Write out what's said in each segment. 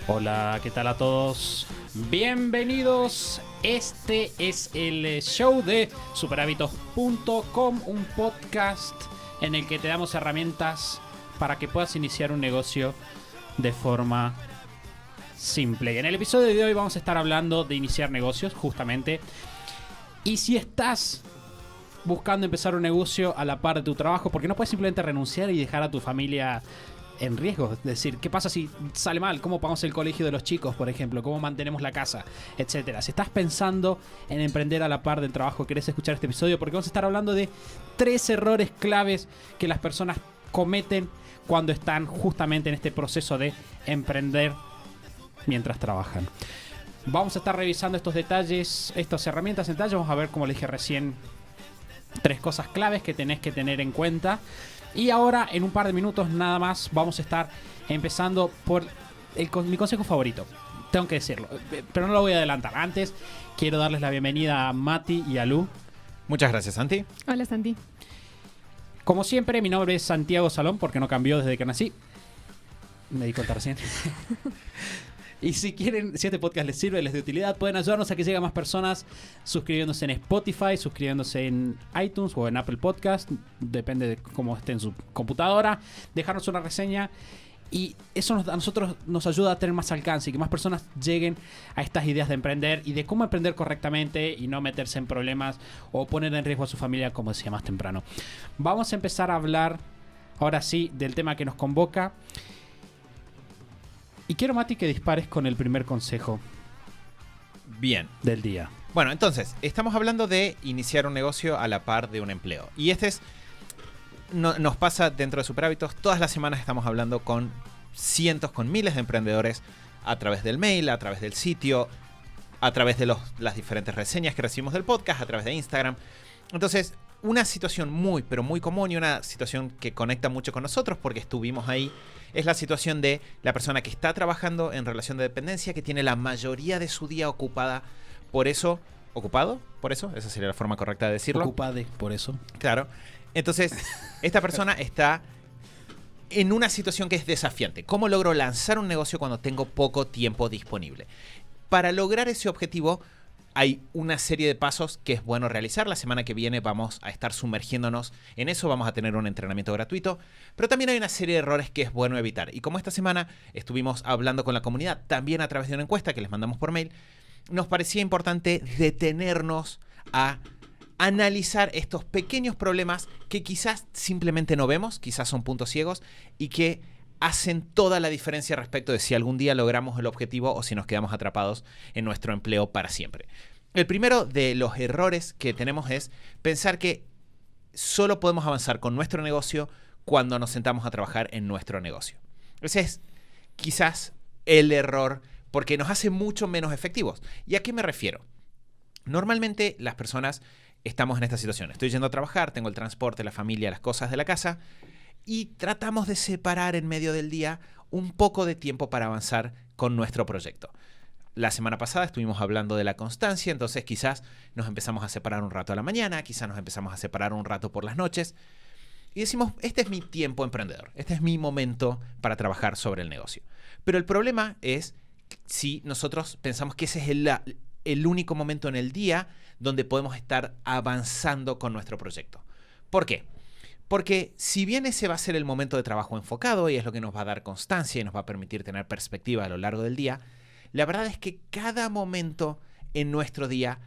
Hola, ¿qué tal a todos? Bienvenidos. Este es el show de superhábitos.com, un podcast en el que te damos herramientas para que puedas iniciar un negocio de forma simple. En el episodio de hoy vamos a estar hablando de iniciar negocios, justamente. Y si estás buscando empezar un negocio a la par de tu trabajo, porque no puedes simplemente renunciar y dejar a tu familia en riesgo. Es decir, ¿qué pasa si sale mal? ¿Cómo pagamos el colegio de los chicos, por ejemplo? ¿Cómo mantenemos la casa? Etcétera. Si estás pensando en emprender a la par del trabajo, querés escuchar este episodio, porque vamos a estar hablando de 3 errores claves que las personas cometen cuando están justamente en este proceso de emprender mientras trabajan. Vamos a estar revisando estos detalles, estas herramientas en detalle. Vamos a ver, como les dije recién, 3 cosas claves que tenés que tener en cuenta. Y ahora, en un par de minutos nada más, vamos a estar empezando por mi consejo favorito. Tengo que decirlo, pero no lo voy a adelantar. Antes, quiero darles la bienvenida a Mati y a Lu. Muchas gracias, Santi. Hola, Santi. Como siempre, mi nombre es Santiago Salón, porque no cambió desde que nací. Me di cuenta recién. Y si quieren, si este podcast les sirve, les de utilidad, pueden ayudarnos a que lleguen más personas suscribiéndose en Spotify, suscribiéndose en iTunes o en Apple Podcast, depende de cómo esté en su computadora, dejarnos una reseña y eso a nosotros nos ayuda a tener más alcance y que más personas lleguen a estas ideas de emprender y de cómo emprender correctamente y no meterse en problemas o poner en riesgo a su familia, como decía más temprano. Vamos a empezar a hablar ahora sí del tema que nos convoca. Y quiero, Mati, que dispares con el primer consejo. Bien. Del día. Bueno, entonces, estamos hablando de iniciar un negocio a la par de un empleo. Y nos pasa dentro de Superhábitos. Todas las semanas estamos hablando con cientos, con miles de emprendedores a través del mail, a través del sitio, a través de las diferentes reseñas que recibimos del podcast, a través de Instagram. Entonces, una situación muy, pero muy común y una situación que conecta mucho con nosotros porque estuvimos ahí, es la situación de la persona que está trabajando en relación de dependencia, que tiene la mayoría de su día ocupado, esa sería la forma correcta de decirlo. Ocupade, por eso. Claro. Entonces, esta persona está en una situación que es desafiante. ¿Cómo logro lanzar un negocio cuando tengo poco tiempo disponible? Para lograr ese objetivo, hay una serie de pasos que es bueno realizar. La semana que viene vamos a estar sumergiéndonos en eso. Vamos a tener un entrenamiento gratuito. Pero también hay una serie de errores que es bueno evitar. Y como esta semana estuvimos hablando con la comunidad, también a través de una encuesta que les mandamos por mail, nos parecía importante detenernos a analizar estos pequeños problemas que quizás simplemente no vemos, quizás son puntos ciegos y que hacen toda la diferencia respecto de si algún día logramos el objetivo o si nos quedamos atrapados en nuestro empleo para siempre. El primero de los errores que tenemos es pensar que solo podemos avanzar con nuestro negocio cuando nos sentamos a trabajar en nuestro negocio. Ese es quizás el error porque nos hace mucho menos efectivos. ¿Y a qué me refiero? Normalmente las personas estamos en esta situación. Estoy yendo a trabajar, tengo el transporte, la familia, las cosas de la casa y tratamos de separar en medio del día un poco de tiempo para avanzar con nuestro proyecto. La semana pasada estuvimos hablando de la constancia, entonces quizás nos empezamos a separar un rato a la mañana, quizás nos empezamos a separar un rato por las noches y decimos, este es mi tiempo emprendedor, este es mi momento para trabajar sobre el negocio. Pero el problema es si nosotros pensamos que ese es el único momento en el día donde podemos estar avanzando con nuestro proyecto. ¿Por qué? Porque si bien ese va a ser el momento de trabajo enfocado y es lo que nos va a dar constancia y nos va a permitir tener perspectiva a lo largo del día, la verdad es que cada momento en nuestro día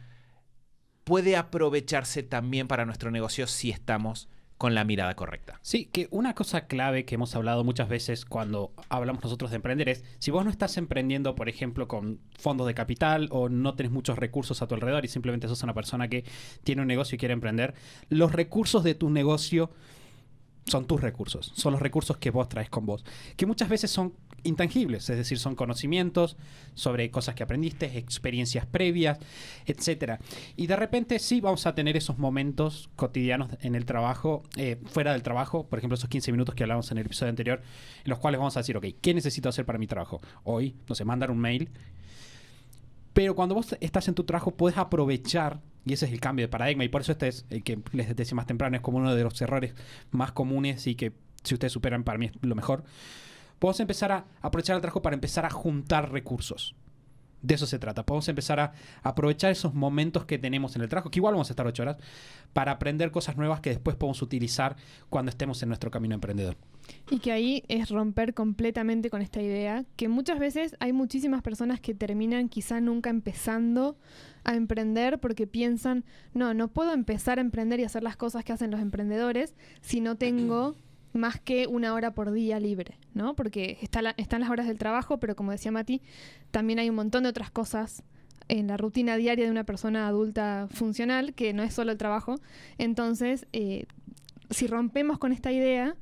puede aprovecharse también para nuestro negocio si estamos con la mirada correcta. Sí, que una cosa clave que hemos hablado muchas veces cuando hablamos nosotros de emprender es, si vos no estás emprendiendo, por ejemplo, con fondos de capital o no tenés muchos recursos a tu alrededor y simplemente sos una persona que tiene un negocio y quiere emprender, los recursos de tu negocio son tus recursos, son los recursos que vos traes con vos, que muchas veces son intangibles, es decir, son conocimientos sobre cosas que aprendiste, experiencias previas, etcétera. Y de repente sí vamos a tener esos momentos cotidianos en el trabajo, fuera del trabajo, por ejemplo, esos 15 minutos que hablamos en el episodio anterior, en los cuales vamos a decir, ok, ¿qué necesito hacer para mi trabajo? Hoy, no sé, mandar un mail. Pero cuando vos estás en tu trabajo, puedes aprovechar, y ese es el cambio de paradigma, y por eso este es el que les decía más temprano, es como uno de los errores más comunes y que si ustedes superan, para mí es lo mejor. Podemos empezar a aprovechar el trabajo para empezar a juntar recursos. De eso se trata. Podemos empezar a aprovechar esos momentos que tenemos en el trabajo, que igual vamos a estar 8 horas, para aprender cosas nuevas que después podemos utilizar cuando estemos en nuestro camino emprendedor. Y que ahí es romper completamente con esta idea, que muchas veces hay muchísimas personas que terminan quizá nunca empezando a emprender porque piensan, no puedo empezar a emprender y hacer las cosas que hacen los emprendedores si no tengo más que 1 hora por día libre, ¿no? Porque están las horas del trabajo, pero como decía Mati, también hay un montón de otras cosas en la rutina diaria de una persona adulta funcional que no es solo el trabajo. Entonces, si rompemos con esta idea,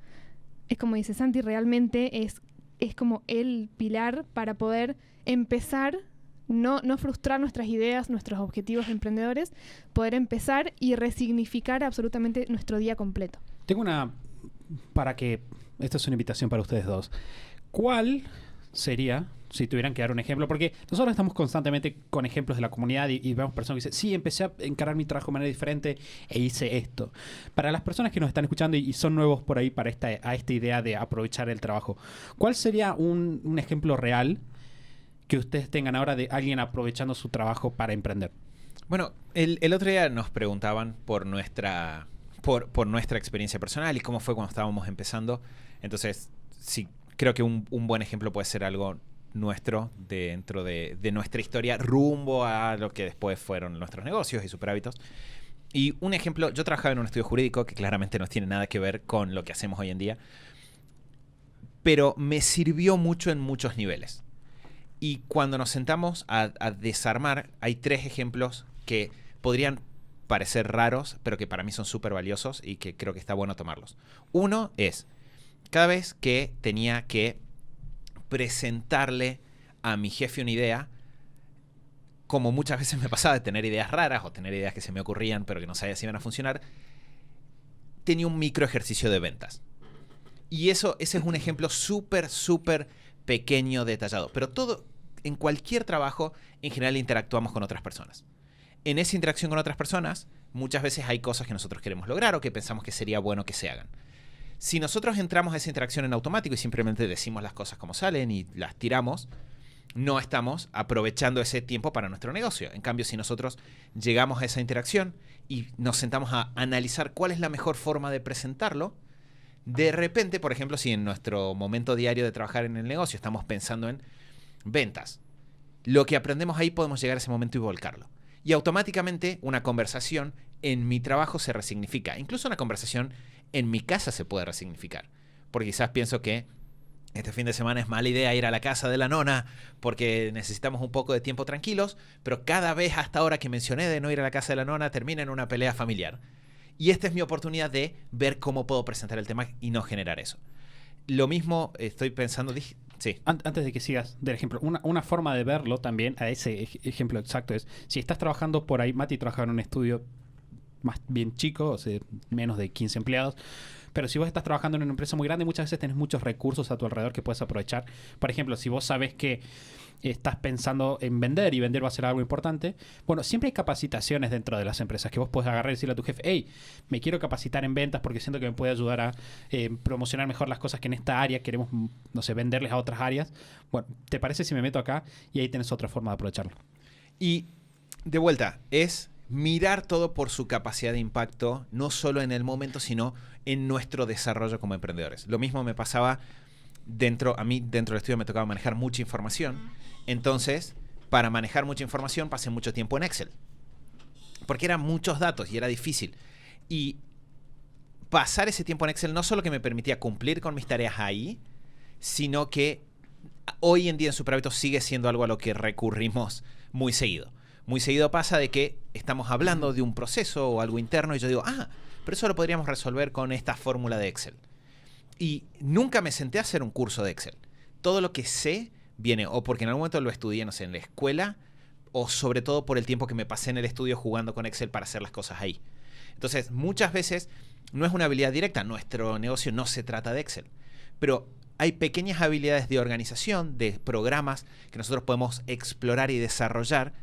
es como dice Santi, realmente es como el pilar para poder empezar, no frustrar nuestras ideas, nuestros objetivos de emprendedores, poder empezar y resignificar absolutamente nuestro día completo. Tengo esta es una invitación para ustedes dos. ¿Cuál sería, si tuvieran que dar un ejemplo? Porque nosotros estamos constantemente con ejemplos de la comunidad y vemos personas que dicen, sí, empecé a encarar mi trabajo de manera diferente e hice esto. Para las personas que nos están escuchando y son nuevos por ahí para esta idea de aprovechar el trabajo, ¿cuál sería un ejemplo real que ustedes tengan ahora de alguien aprovechando su trabajo para emprender? Bueno, el otro día nos preguntaban por nuestra experiencia personal y cómo fue cuando estábamos empezando. Entonces, sí, creo que un buen ejemplo puede ser algo nuestro dentro de nuestra historia rumbo a lo que después fueron nuestros negocios y superhábitos. Y un ejemplo, yo trabajaba en un estudio jurídico que claramente no tiene nada que ver con lo que hacemos hoy en día, pero me sirvió mucho en muchos niveles. Y cuando nos sentamos a desarmar, hay 3 ejemplos que podrían parecer raros, pero que para mí son súper valiosos y que creo que está bueno tomarlos. Uno es, cada vez que tenía que presentarle a mi jefe una idea, como muchas veces me pasaba de tener ideas raras o tener ideas que se me ocurrían pero que no sabía si iban a funcionar, tenía un micro ejercicio de ventas. Y ese es un ejemplo súper pequeño, detallado. Pero en cualquier trabajo, en general interactuamos con otras personas. En esa interacción con otras personas, muchas veces hay cosas que nosotros queremos lograr o que pensamos que sería bueno que se hagan. Si nosotros entramos a esa interacción en automático y simplemente decimos las cosas como salen y las tiramos, no estamos aprovechando ese tiempo para nuestro negocio. En cambio, si nosotros llegamos a esa interacción y nos sentamos a analizar cuál es la mejor forma de presentarlo, de repente, por ejemplo, si en nuestro momento diario de trabajar en el negocio estamos pensando en ventas, lo que aprendemos ahí podemos llegar a ese momento y volcarlo. Y automáticamente una conversación en mi trabajo se resignifica. Incluso una conversación en mi casa se puede resignificar. Porque quizás pienso que este fin de semana es mala idea ir a la casa de la nona porque necesitamos un poco de tiempo tranquilos, pero cada vez hasta ahora que mencioné de no ir a la casa de la nona termina en una pelea familiar. Y esta es mi oportunidad de ver cómo puedo presentar el tema y no generar eso. Lo mismo estoy pensando... Sí. Antes de que sigas del ejemplo, una forma de verlo también, a ese ejemplo exacto es, si estás trabajando por ahí, Mati trabaja en un estudio más bien chico, o sea, menos de 15 empleados, pero si vos estás trabajando en una empresa muy grande, muchas veces tenés muchos recursos a tu alrededor que puedes aprovechar. Por ejemplo, si vos sabes que estás pensando en vender y vender va a ser algo importante, bueno, siempre hay capacitaciones dentro de las empresas que vos podés agarrar y decirle a tu jefe, hey, me quiero capacitar en ventas porque siento que me puede ayudar a promocionar mejor las cosas que en esta área queremos, no sé, venderles a otras áreas. Bueno, ¿te parece si me meto acá? Y ahí tenés otra forma de aprovecharlo. Y de vuelta, es mirar todo por su capacidad de impacto, no solo en el momento, sino en nuestro desarrollo como emprendedores. Lo mismo me pasaba dentro del estudio me tocaba manejar mucha información. Entonces, para manejar mucha información pasé mucho tiempo en Excel. Porque eran muchos datos y era difícil. Y pasar ese tiempo en Excel no solo que me permitía cumplir con mis tareas ahí, sino que hoy en día en Superhábitos sigue siendo algo a lo que recurrimos muy seguido. Muy seguido pasa de que estamos hablando de un proceso o algo interno y yo digo, pero eso lo podríamos resolver con esta fórmula de Excel. Y nunca me senté a hacer un curso de Excel. Todo lo que sé viene o porque en algún momento lo estudié, no sé, en la escuela, o sobre todo por el tiempo que me pasé en el estudio jugando con Excel para hacer las cosas ahí. Entonces, muchas veces no es una habilidad directa. Nuestro negocio no se trata de Excel. Pero hay pequeñas habilidades de organización, de programas que nosotros podemos explorar y desarrollar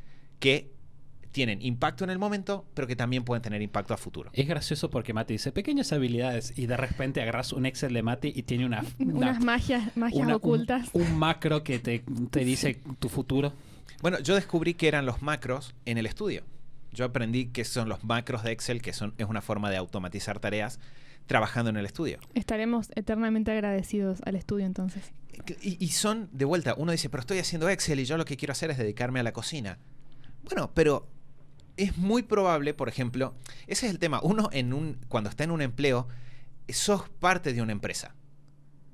que tienen impacto en el momento, pero que también pueden tener impacto a futuro. Es gracioso porque Mati dice pequeñas habilidades y de repente agarras un Excel de Mati y tiene unas magias ocultas. Un macro que te dice tu futuro. Bueno, yo descubrí que eran los macros en el estudio. Yo aprendí que son los macros de Excel, es una forma de automatizar tareas trabajando en el estudio. Estaremos eternamente agradecidos al estudio entonces. Y son, de vuelta, uno dice, pero estoy haciendo Excel y yo lo que quiero hacer es dedicarme a la cocina. Bueno, pero es muy probable, por ejemplo, ese es el tema. Uno cuando está en un empleo, sos parte de una empresa.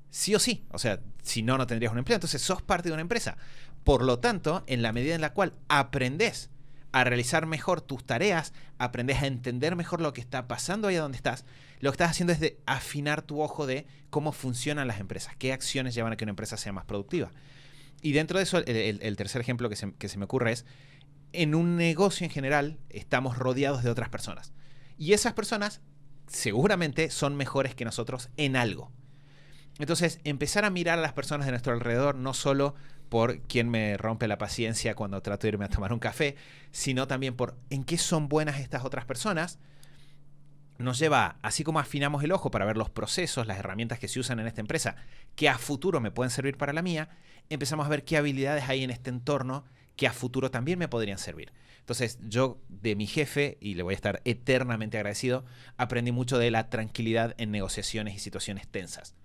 Sí o sí. O sea, si no, no tendrías un empleo. Entonces sos parte de una empresa. Por lo tanto, en la medida en la cual aprendés a realizar mejor tus tareas, aprendés a entender mejor lo que está pasando ahí donde estás, lo que estás haciendo es de afinar tu ojo de cómo funcionan las empresas, qué acciones llevan a que una empresa sea más productiva. Y dentro de eso, el tercer ejemplo que se me ocurre es, en un negocio en general, estamos rodeados de otras personas. Y esas personas seguramente son mejores que nosotros en algo. Entonces, empezar a mirar a las personas de nuestro alrededor, no solo por quién me rompe la paciencia cuando trato de irme a tomar un café, sino también por en qué son buenas estas otras personas, nos lleva, así como afinamos el ojo para ver los procesos, las herramientas que se usan en esta empresa, que a futuro me pueden servir para la mía, empezamos a ver qué habilidades hay en este entorno que a futuro también me podrían servir. Entonces, yo de mi jefe, y le voy a estar eternamente agradecido, aprendí mucho de la tranquilidad en negociaciones y situaciones tensas,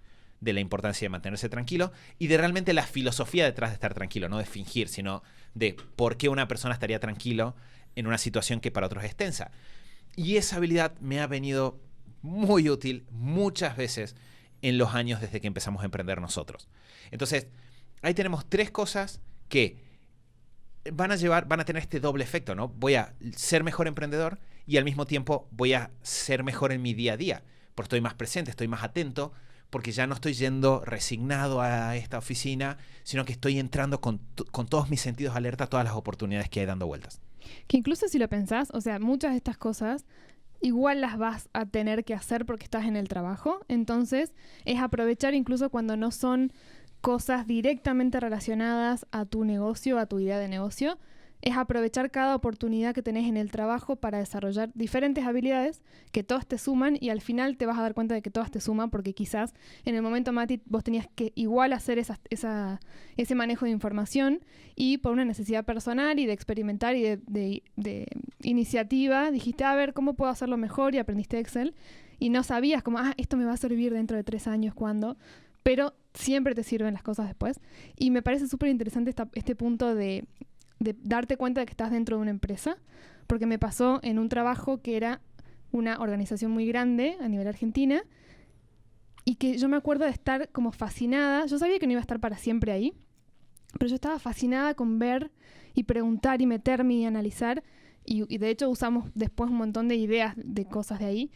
de la importancia de mantenerse tranquilo y de realmente la filosofía detrás de estar tranquilo, no de fingir, sino de por qué una persona estaría tranquilo en una situación que para otros es tensa. Y esa habilidad me ha venido muy útil muchas veces en los años desde que empezamos a emprender nosotros. Entonces, ahí tenemos 3 cosas que van a tener este doble efecto, ¿no? Voy a ser mejor emprendedor y al mismo tiempo voy a ser mejor en mi día a día, porque estoy más presente, estoy más atento, porque ya no estoy yendo resignado a esta oficina, sino que estoy entrando con todos mis sentidos alerta a todas las oportunidades que hay dando vueltas. Que incluso si lo pensás, o sea, muchas de estas cosas igual las vas a tener que hacer porque estás en el trabajo, entonces es aprovechar incluso cuando no son cosas directamente relacionadas a tu negocio, a tu idea de negocio, es aprovechar cada oportunidad que tenés en el trabajo para desarrollar diferentes habilidades que todas te suman y al final te vas a dar cuenta de que todas te suman porque quizás en el momento, Mati, vos tenías que igual hacer ese manejo de información y por una necesidad personal y de experimentar y de iniciativa dijiste, a ver, ¿cómo puedo hacerlo mejor? Y aprendiste Excel y no sabías como, esto me va a servir dentro de 3 años, ¿cuándo? Pero siempre te sirven las cosas después. Y me parece súper interesante este punto de darte cuenta de que estás dentro de una empresa, porque me pasó en un trabajo que era una organización muy grande a nivel Argentina y que yo me acuerdo de estar como fascinada. Yo sabía que no iba a estar para siempre ahí, pero yo estaba fascinada con ver y preguntar y meterme y analizar. Y de hecho usamos después un montón de ideas de cosas de ahí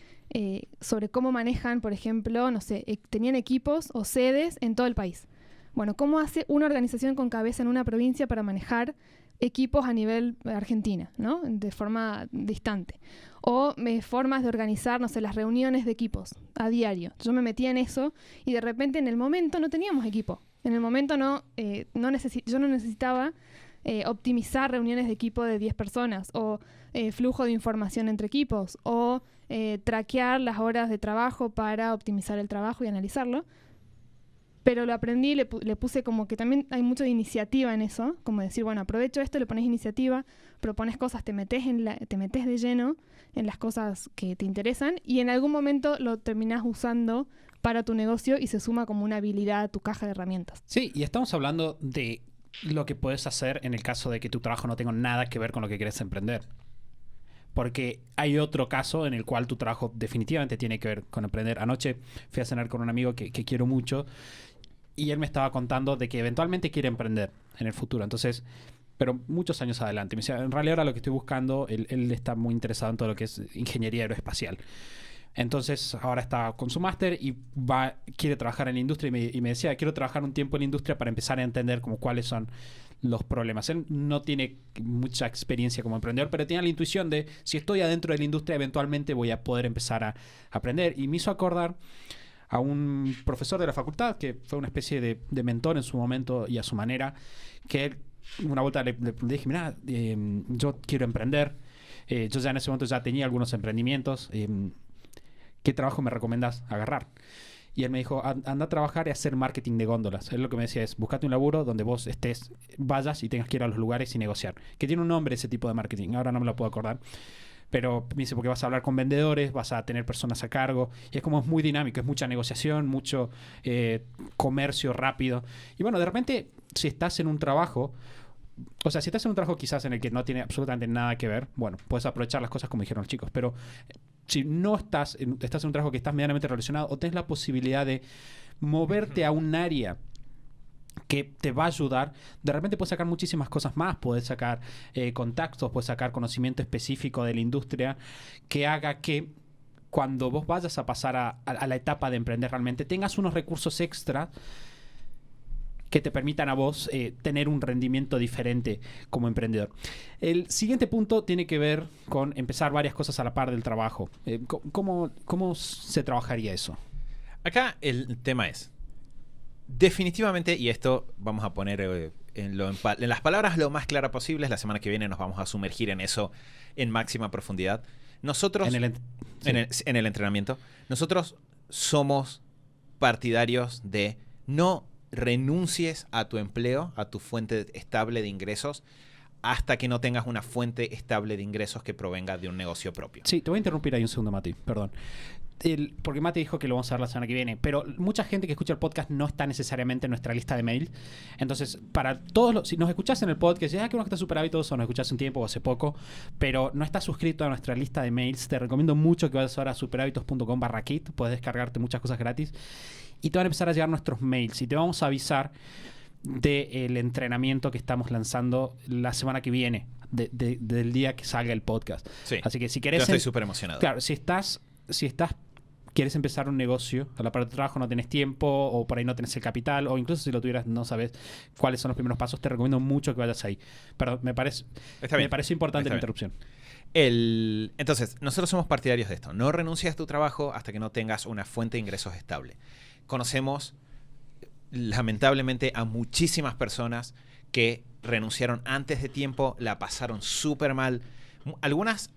sobre cómo manejan, por ejemplo, no sé, tenían equipos o sedes en todo el país. Bueno, ¿cómo hace una organización con cabeza en una provincia para manejar equipos a nivel Argentina, ¿no? De forma distante? O formas de organizar, no sé, las reuniones de equipos a diario. Yo me metía en eso y de repente en el momento no teníamos equipo. En el momento yo no necesitaba optimizar reuniones de equipo de 10 personas o flujo de información entre equipos o traquear las horas de trabajo para optimizar el trabajo y analizarlo. Pero lo aprendí, le puse como que también hay mucha iniciativa en eso, como decir, bueno, aprovecho esto, le pones iniciativa, propones cosas, te metes de lleno en las cosas que te interesan y en algún momento lo terminás usando para tu negocio y se suma como una habilidad a tu caja de herramientas. Sí, y estamos hablando de lo que puedes hacer en el caso de que tu trabajo no tenga nada que ver con lo que quieres emprender. Porque hay otro caso en el cual tu trabajo definitivamente tiene que ver con emprender. Anoche fui a cenar con un amigo que quiero mucho y él me estaba contando de que eventualmente quiere emprender en el futuro. Entonces, pero muchos años adelante. Me decía, en realidad ahora lo que estoy buscando, él está muy interesado en todo lo que es ingeniería aeroespacial. Entonces ahora está con su máster y quiere trabajar en la industria y me decía, quiero trabajar un tiempo en la industria para empezar a entender como cuáles son los problemas. Él no tiene mucha experiencia como emprendedor, pero tiene la intuición de si estoy adentro de la industria eventualmente voy a poder empezar a aprender. Y me hizo acordar a un profesor de la facultad que fue una especie de mentor en su momento y a su manera, que él, una vuelta le dije, mira, yo quiero emprender, yo ya en ese momento ya tenía algunos emprendimientos, ¿qué trabajo me recomiendas agarrar? Y él me dijo, anda a trabajar y hacer marketing de góndolas. Él lo que me decía es, buscate un laburo donde vos vayas y tengas que ir a los lugares y negociar. Que tiene un nombre ese tipo de marketing, ahora no me lo puedo acordar. Pero me dice, porque vas a hablar con vendedores, vas a tener personas a cargo. Y es como es muy dinámico, es mucha negociación, mucho comercio rápido. Y bueno, de repente, si estás en un trabajo... O sea, si estás en un trabajo quizás en el que no tiene absolutamente nada que ver, bueno, puedes aprovechar las cosas como dijeron los chicos, pero si no estás en un trabajo que estás medianamente relacionado o tenés la posibilidad de moverte a un área que te va a ayudar, de repente puedes sacar muchísimas cosas más, puedes sacar contactos, puedes sacar conocimiento específico de la industria que haga que cuando vos vayas a pasar a la etapa de emprender realmente tengas unos recursos extra que te permitan a vos tener un rendimiento diferente como emprendedor. El siguiente punto tiene que ver con empezar varias cosas a la par del trabajo. ¿Cómo se trabajaría eso? Acá el tema es, definitivamente, y esto vamos a poner en las palabras lo más clara posible, la semana que viene nos vamos a sumergir en eso en máxima profundidad. Nosotros, en el entrenamiento, nosotros somos partidarios de no renuncies a tu empleo, a tu fuente estable de ingresos, hasta que no tengas una fuente estable de ingresos que provenga de un negocio propio. Sí, te voy a interrumpir ahí un segundo, Mati, perdón. Porque Mati dijo que lo vamos a ver la semana que viene, pero mucha gente que escucha el podcast no está necesariamente en nuestra lista de mail. Entonces, para todos si nos escuchás en el podcast, ya que uno está Super Hábitos o nos escuchás un tiempo o hace poco, pero no estás suscrito a nuestra lista de mails, te recomiendo mucho que vayas ahora a superhábitos.com/kit, puedes descargarte muchas cosas gratis y te van a empezar a llegar nuestros mails y te vamos a avisar del entrenamiento que estamos lanzando la semana que viene, del día que salga el podcast. Sí. Así que si querés... Yo estoy súper emocionado. Claro, si quieres empezar un negocio, a la par de tu trabajo no tenés tiempo o por ahí no tenés el capital o incluso si lo tuvieras no sabes cuáles son los primeros pasos, te recomiendo mucho que vayas ahí. Perdón, me parece importante la interrupción. Entonces, nosotros somos partidarios de esto. No renuncies a tu trabajo hasta que no tengas una fuente de ingresos estable. Conocemos, lamentablemente, a muchísimas personas que renunciaron antes de tiempo, la pasaron súper mal. Algunas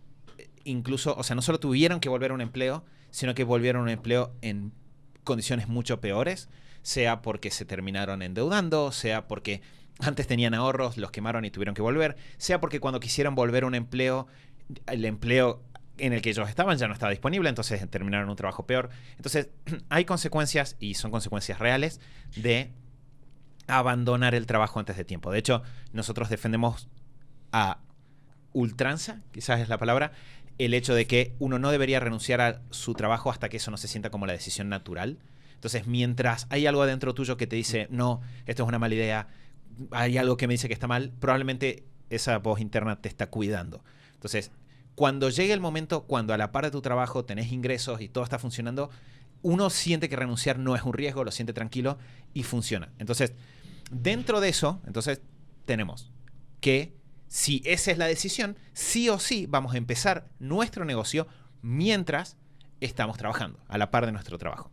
incluso, o sea, no solo tuvieron que volver a un empleo, sino que volvieron a un empleo en condiciones mucho peores, sea porque se terminaron endeudando, sea porque antes tenían ahorros, los quemaron y tuvieron que volver, sea porque cuando quisieron volver a un empleo, el empleo en el que ellos estaban ya no estaba disponible, entonces terminaron un trabajo peor. Entonces, hay consecuencias, y son consecuencias reales, de abandonar el trabajo antes de tiempo. De hecho, nosotros defendemos a ultranza, quizás es la palabra, el hecho de que uno no debería renunciar a su trabajo hasta que eso no se sienta como la decisión natural. Entonces, mientras hay algo adentro tuyo que te dice, no, esto es una mala idea, hay algo que me dice que está mal, probablemente esa voz interna te está cuidando. Entonces, cuando llegue el momento, cuando a la par de tu trabajo tenés ingresos y todo está funcionando, uno siente que renunciar no es un riesgo, lo siente tranquilo y funciona. Entonces, dentro de eso, tenemos que si esa es la decisión, sí o sí vamos a empezar nuestro negocio mientras estamos trabajando, a la par de nuestro trabajo.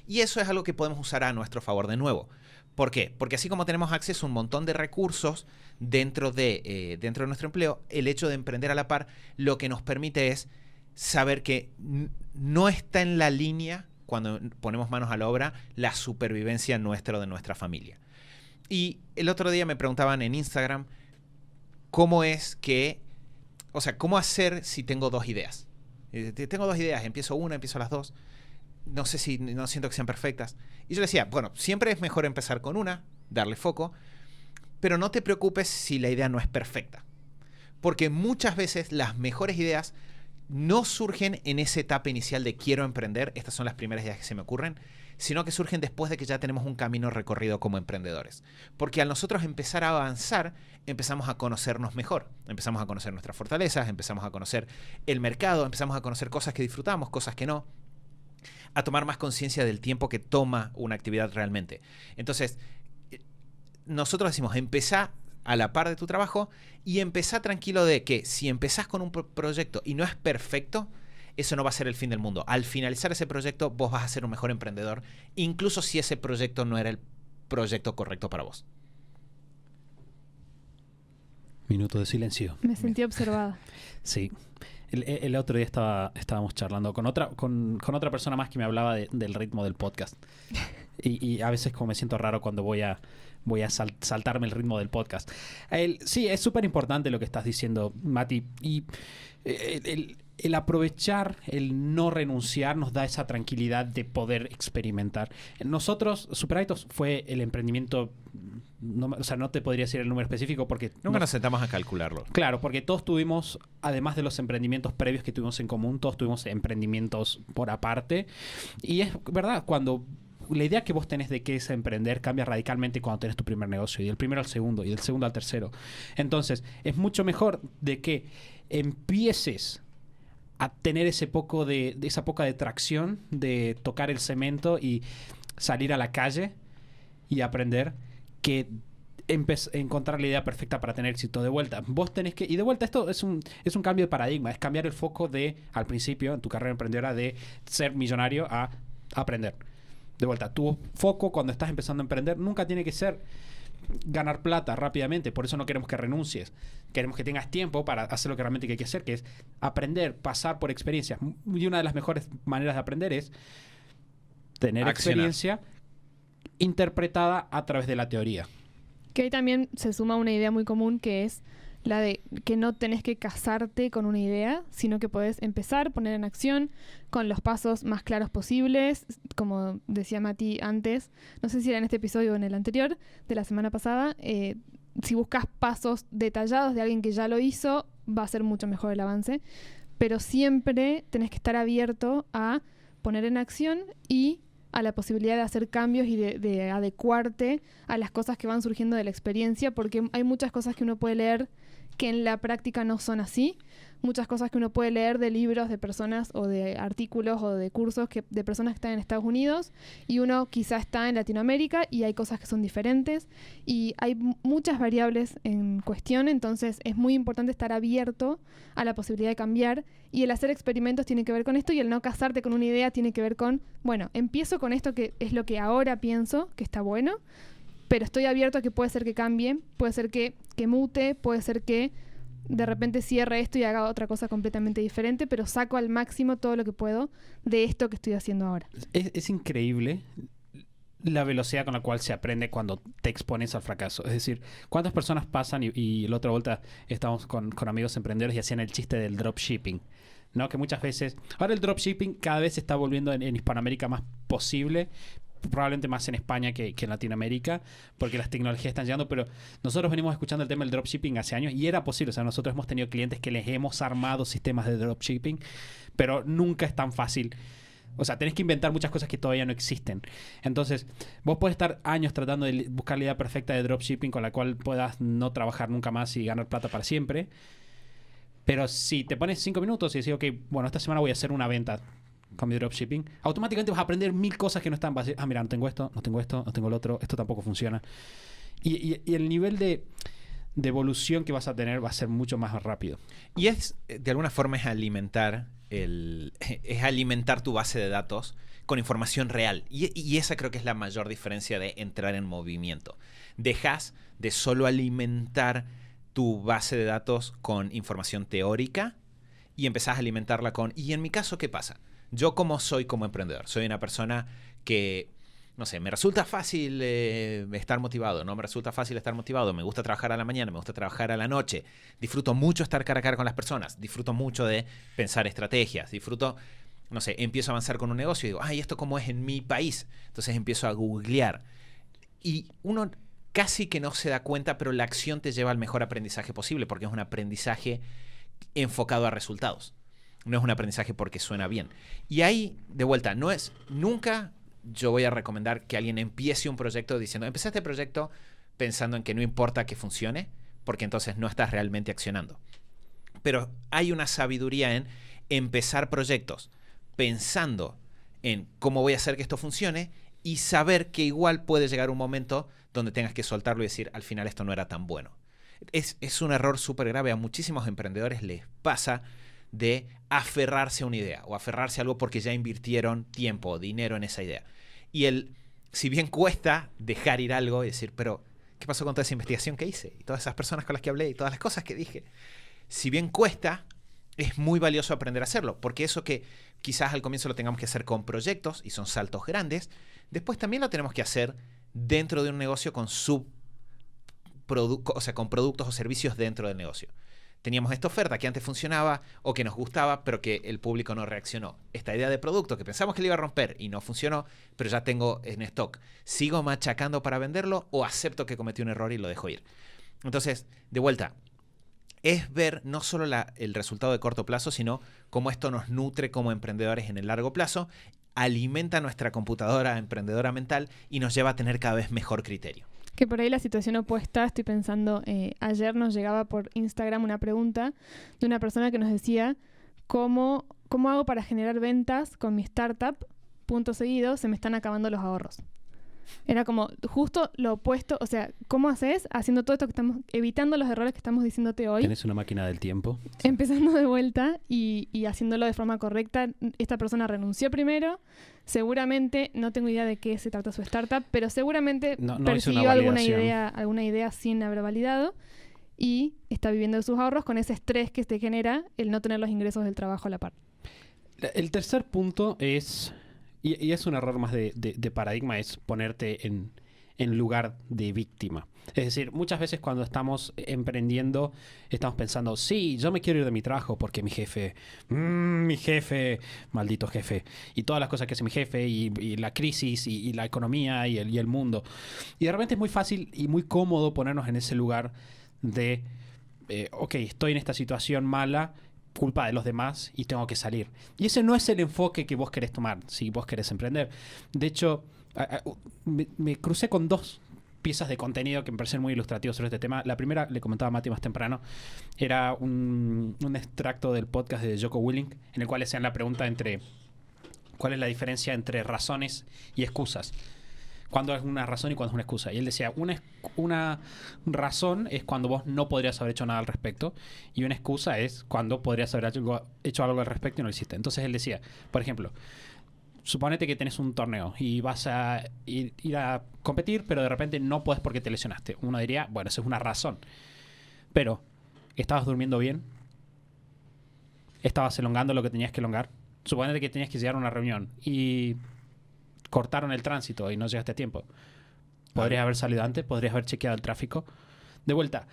Y eso es algo que podemos usar a nuestro favor de nuevo. ¿Por qué? Porque así como tenemos acceso a un montón de recursos dentro de nuestro empleo, el hecho de emprender a la par lo que nos permite es saber que no está en la línea, cuando ponemos manos a la obra, la supervivencia nuestra o de nuestra familia. Y el otro día me preguntaban en Instagram cómo hacer si tengo dos ideas. Tengo dos ideas, empiezo una, empiezo las dos. No siento que sean perfectas. Y yo le decía, bueno, siempre es mejor empezar con una, darle foco, pero no te preocupes si la idea no es perfecta. Porque muchas veces las mejores ideas no surgen en esa etapa inicial de quiero emprender, estas son las primeras ideas que se me ocurren, sino que surgen después de que ya tenemos un camino recorrido como emprendedores. Porque al nosotros empezar a avanzar, empezamos a conocernos mejor. Empezamos a conocer nuestras fortalezas, empezamos a conocer el mercado, empezamos a conocer cosas que disfrutamos, cosas que no. A tomar más conciencia del tiempo que toma una actividad realmente. Entonces, nosotros decimos, empezá a la par de tu trabajo y empezá tranquilo de que si empezás con un proyecto y no es perfecto, eso no va a ser el fin del mundo. Al finalizar ese proyecto, vos vas a ser un mejor emprendedor, incluso si ese proyecto no era el proyecto correcto para vos. Minuto de silencio. Me sentí observada. Sí. El otro día estábamos charlando con otra persona más que me hablaba del ritmo del podcast. Y a veces como me siento raro cuando voy a saltarme el ritmo del podcast. Sí, es súper importante lo que estás diciendo, Mati. Y el aprovechar, el no renunciar, nos da esa tranquilidad de poder experimentar. Nosotros, Super Hábitos fue el emprendimiento, no te podría decir el número específico porque... Nunca nos sentamos a calcularlo. Claro, porque todos tuvimos, además de los emprendimientos previos que tuvimos en común, todos tuvimos emprendimientos por aparte. Y es verdad, cuando... La idea que vos tenés de qué es emprender cambia radicalmente cuando tenés tu primer negocio, y del primero al segundo, y del segundo al tercero. Entonces, es mucho mejor de que empieces a tener esa poca de tracción, de tocar el cemento y salir a la calle y aprender, que encontrar la idea perfecta para tener éxito de vuelta. Vos tenés que... Y de vuelta, esto es un cambio de paradigma, es cambiar el foco de, al principio, en tu carrera emprendedora, de ser millonario a aprender. De vuelta, tu foco cuando estás empezando a emprender nunca tiene que ser ganar plata rápidamente. Por eso no queremos que renuncies. Queremos que tengas tiempo para hacer lo que realmente hay que hacer, que es aprender, pasar por experiencias. Y una de las mejores maneras de aprender es tener experiencia interpretada a través de la teoría. Que ahí también se suma una idea muy común, que es la de que no tenés que casarte con una idea, sino que podés empezar, poner en acción con los pasos más claros posibles. Como decía Mati antes, no sé si era en este episodio o en el anterior de la semana pasada, si buscas pasos detallados de alguien que ya lo hizo, va a ser mucho mejor el avance. Pero siempre tenés que estar abierto a poner en acción y a la posibilidad de hacer cambios y de adecuarte a las cosas que van surgiendo de la experiencia, porque hay muchas cosas que uno puede leer que en la práctica no son así. Muchas cosas que uno puede leer de libros de personas o de artículos o de cursos de personas que están en Estados Unidos, y uno quizá está en Latinoamérica y hay cosas que son diferentes y hay muchas variables en cuestión. Entonces es muy importante estar abierto a la posibilidad de cambiar, y el hacer experimentos tiene que ver con esto, y el no casarte con una idea tiene que ver con, bueno, empiezo con esto que es lo que ahora pienso que está bueno, pero estoy abierto a que puede ser que cambie, puede ser que mute, puede ser que de repente cierre esto y haga otra cosa completamente diferente, pero saco al máximo todo lo que puedo de esto que estoy haciendo ahora. Es increíble la velocidad con la cual se aprende cuando te expones al fracaso. Es decir, ¿cuántas personas pasan? Y la otra vuelta estábamos con amigos emprendedores y hacían el chiste del dropshipping, ¿no? Que muchas veces... Ahora el dropshipping cada vez se está volviendo en Hispanoamérica más posible, probablemente más en España que en Latinoamérica, porque las tecnologías están llegando, pero nosotros venimos escuchando el tema del dropshipping hace años y era posible. O sea, nosotros hemos tenido clientes que les hemos armado sistemas de dropshipping, pero nunca es tan fácil. O sea, tenés que inventar muchas cosas que todavía no existen. Entonces, vos podés estar años tratando de buscar la idea perfecta de dropshipping con la cual puedas no trabajar nunca más y ganar plata para siempre. Pero si te pones 5 minutos y decís, ok, bueno, esta semana voy a hacer una venta con mi dropshipping, automáticamente vas a aprender 1000 cosas que no están... mira, no tengo esto, no tengo esto, no tengo lo otro, esto tampoco funciona. Y el nivel de evolución que vas a tener va a ser mucho más rápido. Y es, de alguna forma, es alimentar tu base de datos con información real. Y esa creo que es la mayor diferencia de entrar en movimiento. Dejas de solo alimentar tu base de datos con información teórica y empezás a alimentarla con... ¿Y en mi caso qué pasa? Yo, ¿cómo soy como emprendedor? Soy una persona que, no sé, me resulta fácil estar motivado, no me resulta fácil estar motivado, me gusta trabajar a la mañana, me gusta trabajar a la noche, disfruto mucho estar cara a cara con las personas, disfruto mucho de pensar estrategias, disfruto, no sé, empiezo a avanzar con un negocio y digo, ay, ¿esto cómo es en mi país? Entonces empiezo a googlear. Y uno casi que no se da cuenta, pero la acción te lleva al mejor aprendizaje posible, porque es un aprendizaje enfocado a resultados. No es un aprendizaje porque suena bien. Y ahí, de vuelta, nunca yo voy a recomendar que alguien empiece un proyecto diciendo, empecé este proyecto pensando en que no importa que funcione, porque entonces no estás realmente accionando. Pero hay una sabiduría en empezar proyectos pensando en cómo voy a hacer que esto funcione y saber que igual puede llegar un momento donde tengas que soltarlo y decir, al final esto no era tan bueno. Es un error súper grave. A muchísimos emprendedores les pasa de aferrarse a una idea o aferrarse a algo porque ya invirtieron tiempo o dinero en esa idea. Y si bien cuesta dejar ir algo y decir, pero ¿qué pasó con toda esa investigación que hice? Y todas esas personas con las que hablé y todas las cosas que dije. Si bien cuesta, es muy valioso aprender a hacerlo, porque eso que quizás al comienzo lo tengamos que hacer con proyectos y son saltos grandes, después también lo tenemos que hacer dentro de un negocio con con productos o servicios dentro del negocio. Teníamos esta oferta que antes funcionaba o que nos gustaba, pero que el público no reaccionó. Esta idea de producto que pensamos que le iba a romper y no funcionó, pero ya tengo en stock. ¿Sigo machacando para venderlo o acepto que cometí un error y lo dejo ir? Entonces, de vuelta, es ver no solo el resultado de corto plazo, sino cómo esto nos nutre como emprendedores en el largo plazo, alimenta nuestra computadora emprendedora mental y nos lleva a tener cada vez mejor criterio. Que por ahí la situación opuesta, estoy pensando, ayer nos llegaba por Instagram una pregunta de una persona que nos decía, ¿cómo hago para generar ventas con mi startup? Punto seguido, se me están acabando los ahorros. Era como justo lo opuesto, o sea, ¿cómo haces haciendo todo esto que estamos, evitando los errores que estamos diciéndote hoy? ¿Tienes una máquina del tiempo? Empezando de vuelta y haciéndolo de forma correcta. Esta persona renunció primero, seguramente, no tengo idea de qué se trata su startup, pero seguramente no persiguió alguna idea sin haber validado y está viviendo de sus ahorros con ese estrés que te genera el no tener los ingresos del trabajo a la par. El tercer punto es... Y es un error más de paradigma, es ponerte en lugar de víctima. Es decir, muchas veces cuando estamos emprendiendo, estamos pensando, sí, yo me quiero ir de mi trabajo porque mi jefe, maldito jefe, y todas las cosas que hace mi jefe, y la crisis, y la economía, y el mundo. Y de repente es muy fácil y muy cómodo ponernos en ese lugar de, ok, estoy en esta situación mala, culpa de los demás y tengo que salir. Y ese no es el enfoque que vos querés tomar si vos querés emprender. De hecho, me crucé con dos piezas de contenido que me parecen muy ilustrativos sobre este tema. La primera, le comentaba a Mati más temprano, era un extracto del podcast de Jocko Willink, en el cual hacían la pregunta entre cuál es la diferencia entre razones y excusas. ¿Cuándo es una razón y cuándo es una excusa? Y él decía, una razón es cuando vos no podrías haber hecho nada al respecto, y una excusa es cuando podrías haber hecho algo al respecto y no lo hiciste. Entonces él decía, por ejemplo, suponete que tenés un torneo y vas a ir a competir, pero de repente no podés porque te lesionaste. Uno diría, bueno, esa es una razón. Pero, ¿estabas durmiendo bien? ¿Estabas elongando lo que tenías que elongar? Suponete que tenías que llegar a una reunión y cortaron el tránsito y no llegaste a tiempo. ¿Podrías haber salido antes? ¿Podrías haber chequeado el tráfico? De vuelta,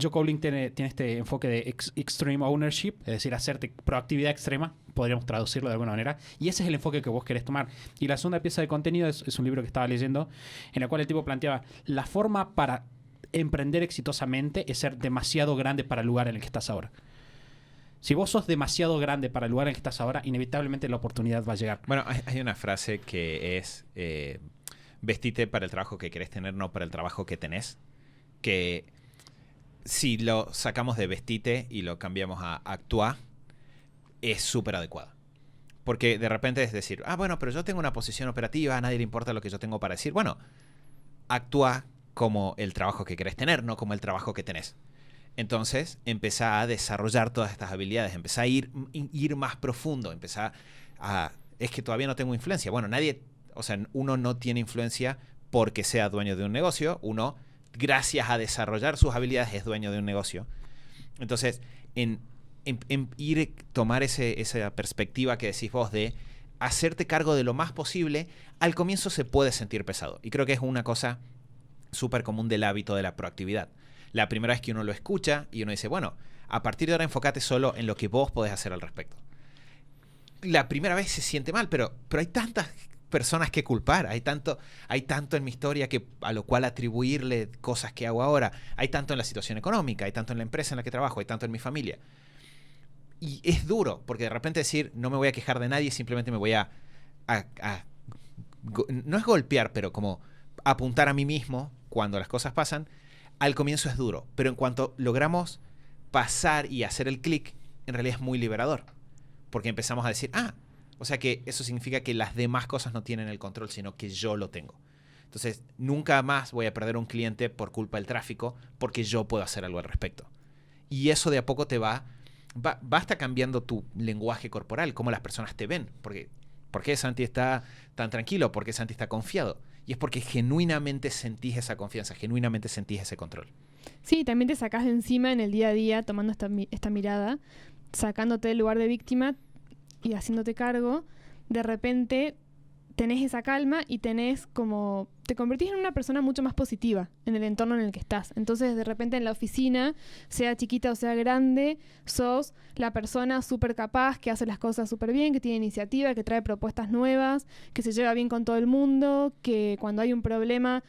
Jocko Willink tiene este enfoque de extreme ownership, es decir, hacerte proactividad extrema, podríamos traducirlo de alguna manera, y ese es el enfoque que vos querés tomar. Y la segunda pieza de contenido es un libro que estaba leyendo, en el cual el tipo planteaba, la forma para emprender exitosamente es ser demasiado grande para el lugar en el que estás ahora. Si vos sos demasiado grande para el lugar en el que estás ahora, inevitablemente la oportunidad va a llegar. Bueno, hay una frase que es vestite para el trabajo que querés tener, no para el trabajo que tenés. Que si lo sacamos de vestite y lo cambiamos a actuar, es súper adecuada. Porque de repente es decir, bueno, pero yo tengo una posición operativa, a nadie le importa lo que yo tengo para decir. Bueno, actúa como el trabajo que querés tener, no como el trabajo que tenés. Entonces, empezá a desarrollar todas estas habilidades, empezá a ir más profundo, empezá a... Es que todavía no tengo influencia. Bueno, uno no tiene influencia porque sea dueño de un negocio, uno, gracias a desarrollar sus habilidades, es dueño de un negocio. Entonces, tomar esa perspectiva que decís vos de hacerte cargo de lo más posible, al comienzo se puede sentir pesado. Y creo que es una cosa súper común del hábito de la proactividad. La primera vez que uno lo escucha y uno dice, bueno, a partir de ahora enfócate solo en lo que vos podés hacer al respecto. La primera vez se siente mal, pero hay tantas personas que culpar, hay tanto en mi historia a lo cual atribuirle cosas que hago ahora, hay tanto en la situación económica, hay tanto en la empresa en la que trabajo, hay tanto en mi familia. Y es duro, porque de repente decir, no me voy a quejar de nadie, simplemente me voy no es golpear, pero como apuntar a mí mismo cuando las cosas pasan. Al comienzo es duro, pero en cuanto logramos pasar y hacer el clic, en realidad es muy liberador. Porque empezamos a decir, o sea que eso significa que las demás cosas no tienen el control, sino que yo lo tengo. Entonces, nunca más voy a perder un cliente por culpa del tráfico, porque yo puedo hacer algo al respecto. Y eso de a poco te va basta cambiando tu lenguaje corporal, cómo las personas te ven. ¿Por qué Santi está tan tranquilo? ¿Por qué Santi está confiado? Y es porque genuinamente sentís esa confianza, genuinamente sentís ese control. Sí, también te sacás de encima en el día a día, tomando esta mirada, sacándote del lugar de víctima y haciéndote cargo. De repente tenés esa calma y te convertís en una persona mucho más positiva en el entorno en el que estás. Entonces, de repente en la oficina, sea chiquita o sea grande, sos la persona súper capaz, que hace las cosas súper bien, que tiene iniciativa, que trae propuestas nuevas, que se lleva bien con todo el mundo, que cuando hay un problema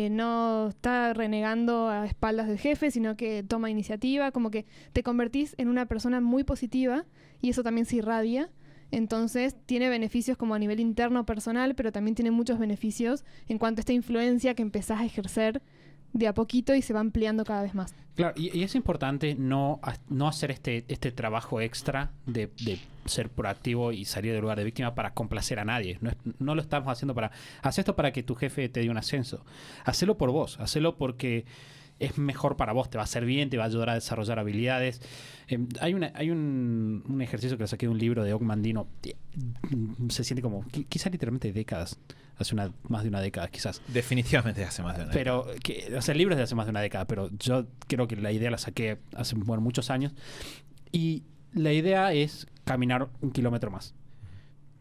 no está renegando a espaldas del jefe, sino que toma iniciativa. Como que te convertís en una persona muy positiva y eso también se irradia. Entonces tiene beneficios como a nivel interno, personal, pero también tiene muchos beneficios en cuanto a esta influencia que empezás a ejercer de a poquito y se va ampliando cada vez más. Claro, y es importante no hacer este trabajo extra de ser proactivo y salir del lugar de víctima para complacer a nadie. No lo estamos haciendo hacer esto para que tu jefe te dé un ascenso. Hacelo por vos, hacelo porque es mejor para vos, te va a hacer bien, te va a ayudar a desarrollar habilidades. Hay un ejercicio que lo saqué de un libro de Og Mandino. Se siente como, quizás literalmente décadas, más de una década quizás. Definitivamente hace más de una década. Pero, el libro es de hace más de una década, pero yo creo que la idea la saqué hace muchos años. Y la idea es caminar 1 kilómetro más.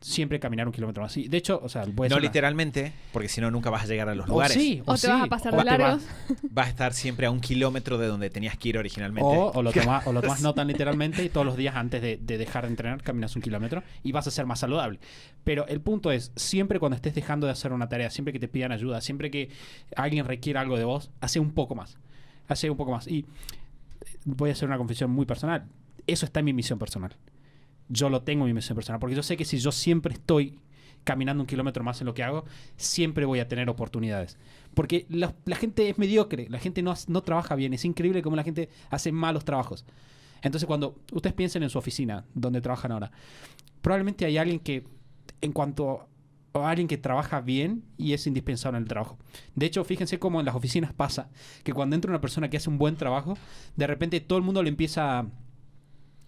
Siempre caminar 1 kilómetro más. Y de hecho, no literalmente, porque si no nunca vas a llegar a los lugares. O te vas a pasar de largos. Vas a estar siempre a 1 kilómetro de donde tenías que ir originalmente. O lo tomas no tan literalmente y todos los días antes de dejar de entrenar caminas 1 kilómetro y vas a ser más saludable. Pero el punto es, siempre cuando estés dejando de hacer una tarea, siempre que te pidan ayuda, siempre que alguien requiera algo de vos, hace un poco más. Y voy a hacer una confesión muy personal. Eso está en mi misión personal. Yo lo tengo en mi misión personal, porque yo sé que si yo siempre estoy caminando 1 kilómetro más en lo que hago, siempre voy a tener oportunidades. Porque la gente es mediocre, la gente no trabaja bien. Es increíble cómo la gente hace malos trabajos. Entonces, cuando ustedes piensen en su oficina, donde trabajan ahora, probablemente hay alguien que, alguien que trabaja bien y es indispensable en el trabajo. De hecho, fíjense cómo en las oficinas pasa que cuando entra una persona que hace un buen trabajo, de repente todo el mundo le empieza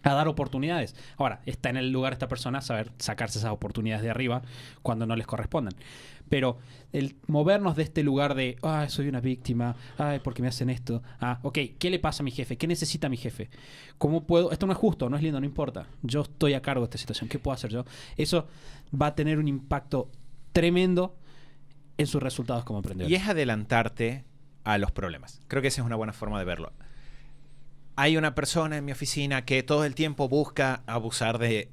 a dar oportunidades. Ahora, está en el lugar esta persona saber sacarse esas oportunidades de arriba cuando no les correspondan. Pero el movernos de este lugar de soy una víctima, ¿por qué me hacen esto? Ok, ¿qué le pasa a mi jefe? ¿Qué necesita mi jefe? ¿Cómo puedo? Esto no es justo, no es lindo, no importa. Yo estoy a cargo de esta situación. ¿Qué puedo hacer yo? Eso va a tener un impacto tremendo en sus resultados como emprendedor. Y es adelantarte a los problemas. Creo que esa es una buena forma de verlo. Hay una persona en mi oficina que todo el tiempo busca abusar de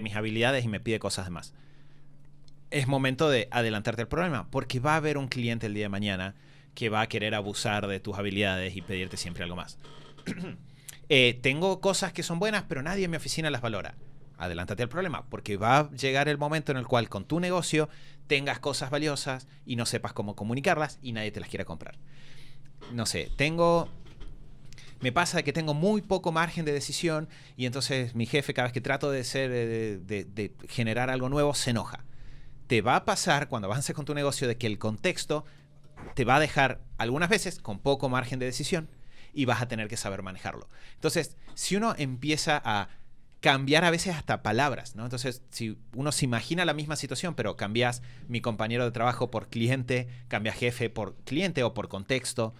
mis habilidades y me pide cosas de más. Es momento de adelantarte al problema, porque va a haber un cliente el día de mañana que va a querer abusar de tus habilidades y pedirte siempre algo más. Tengo cosas que son buenas, pero nadie en mi oficina las valora. Adelántate al problema, porque va a llegar el momento en el cual con tu negocio tengas cosas valiosas y no sepas cómo comunicarlas y nadie te las quiera comprar. No sé, me pasa que tengo muy poco margen de decisión y entonces mi jefe, cada vez que trato de generar algo nuevo, se enoja. Te va a pasar cuando avances con tu negocio de que el contexto te va a dejar algunas veces con poco margen de decisión y vas a tener que saber manejarlo. Entonces, si uno empieza a cambiar a veces hasta palabras, ¿no? Entonces, si uno se imagina la misma situación, pero cambias mi compañero de trabajo por cliente, cambias jefe por cliente o por contexto,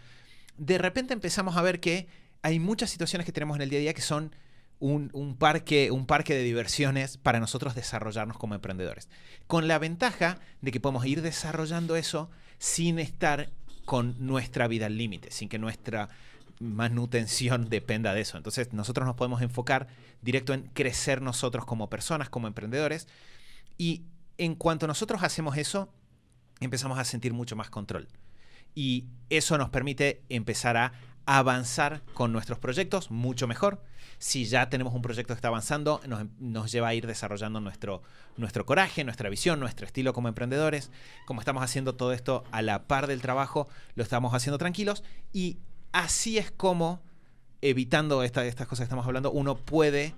de repente empezamos a ver que hay muchas situaciones que tenemos en el día a día que son un parque de diversiones para nosotros desarrollarnos como emprendedores. Con la ventaja de que podemos ir desarrollando eso sin estar con nuestra vida al límite, sin que nuestra manutención dependa de eso. Entonces nosotros nos podemos enfocar directo en crecer nosotros como personas, como emprendedores. Y en cuanto nosotros hacemos eso, empezamos a sentir mucho más control. Y eso nos permite empezar a avanzar con nuestros proyectos mucho mejor. Si ya tenemos un proyecto que está avanzando, nos lleva a ir desarrollando nuestro coraje, nuestra visión, nuestro estilo como emprendedores. Como estamos haciendo todo esto a la par del trabajo, lo estamos haciendo tranquilos y así es como, evitando estas cosas que estamos hablando, uno puede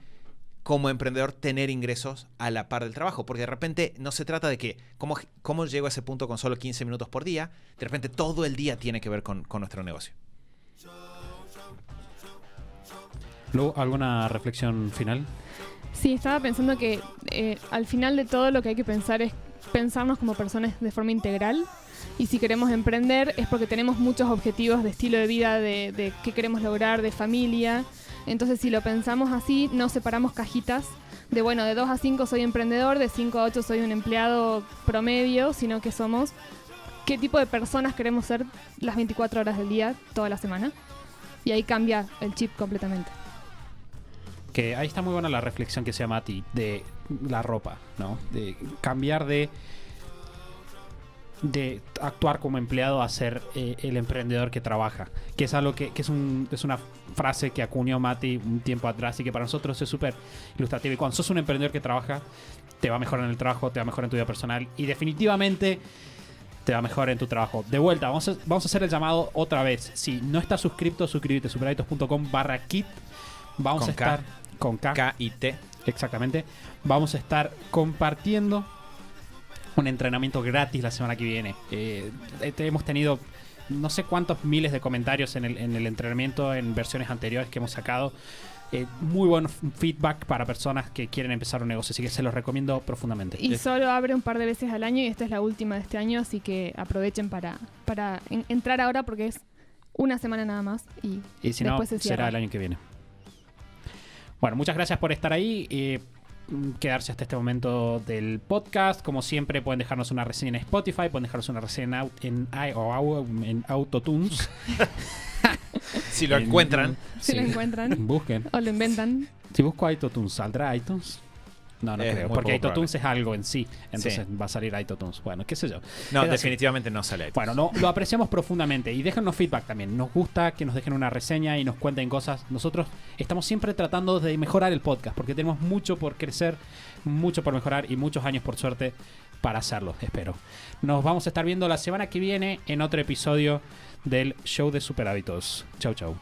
como emprendedor tener ingresos a la par del trabajo, porque de repente no se trata de que cómo llego a ese punto con solo 15 minutos por día. De repente todo el día tiene que ver con nuestro negocio. Lu, ¿alguna reflexión final? Sí, estaba pensando que al final de todo lo que hay que pensar es pensarnos como personas de forma integral. Y si queremos emprender es porque tenemos muchos objetivos de estilo de vida, de qué queremos lograr, de familia. Entonces, si lo pensamos así, no separamos cajitas de, bueno, de 2 a 5 soy emprendedor, de 5 a 8 soy un empleado promedio, sino que somos qué tipo de personas queremos ser las 24 horas del día, toda la semana. Y ahí cambia el chip completamente. Que ahí está muy buena la reflexión que se llama a ti de la ropa, ¿no? De cambiar de actuar como empleado a ser el emprendedor que trabaja, que es algo que es una frase que acuñó Mati un tiempo atrás y que para nosotros es súper ilustrativo. Y cuando sos un emprendedor que trabaja, te va mejor en el trabajo, te va mejor en tu vida personal y definitivamente te va mejor en tu trabajo. De vuelta, vamos a hacer el llamado otra vez. Si no estás suscrito, suscríbete, superhábitos.com/kit. Vamos Con a estar K. con K. K-I-T. Exactamente. Vamos a estar compartiendo un entrenamiento gratis la semana que viene. Hemos tenido no sé cuántos miles de comentarios en el entrenamiento en versiones anteriores que hemos sacado. Muy buen feedback para personas que quieren empezar un negocio, así que se los recomiendo profundamente. Y solo abre un par de veces al año y esta es la última de este año, así que aprovechen para entrar ahora porque es una semana nada más y si no, después se cierra. será el año que viene. Bueno, muchas gracias por estar ahí. Quedarse hasta este momento del podcast. Como siempre, pueden dejarnos una reseña en Spotify, pueden dejarnos una reseña en Autotunes. Si lo encuentran. Si Sí. lo encuentran Busquen. o lo inventan. Si busco iTunes, ¿saldrá iTunes? No Es creo, muy porque poco iTunes es algo en sí. Entonces Sí. va a salir iTunes. Bueno, qué sé yo. No, Es así. definitivamente no sale. Bueno, lo apreciamos profundamente y déjennos feedback también. Nos gusta que nos dejen una reseña y nos cuenten cosas. Nosotros estamos siempre tratando de mejorar el podcast porque tenemos mucho por crecer, mucho por mejorar y muchos años por suerte para hacerlo, espero. Nos vamos a estar viendo la semana que viene en otro episodio del show de Super Hábitos. Chau, chau.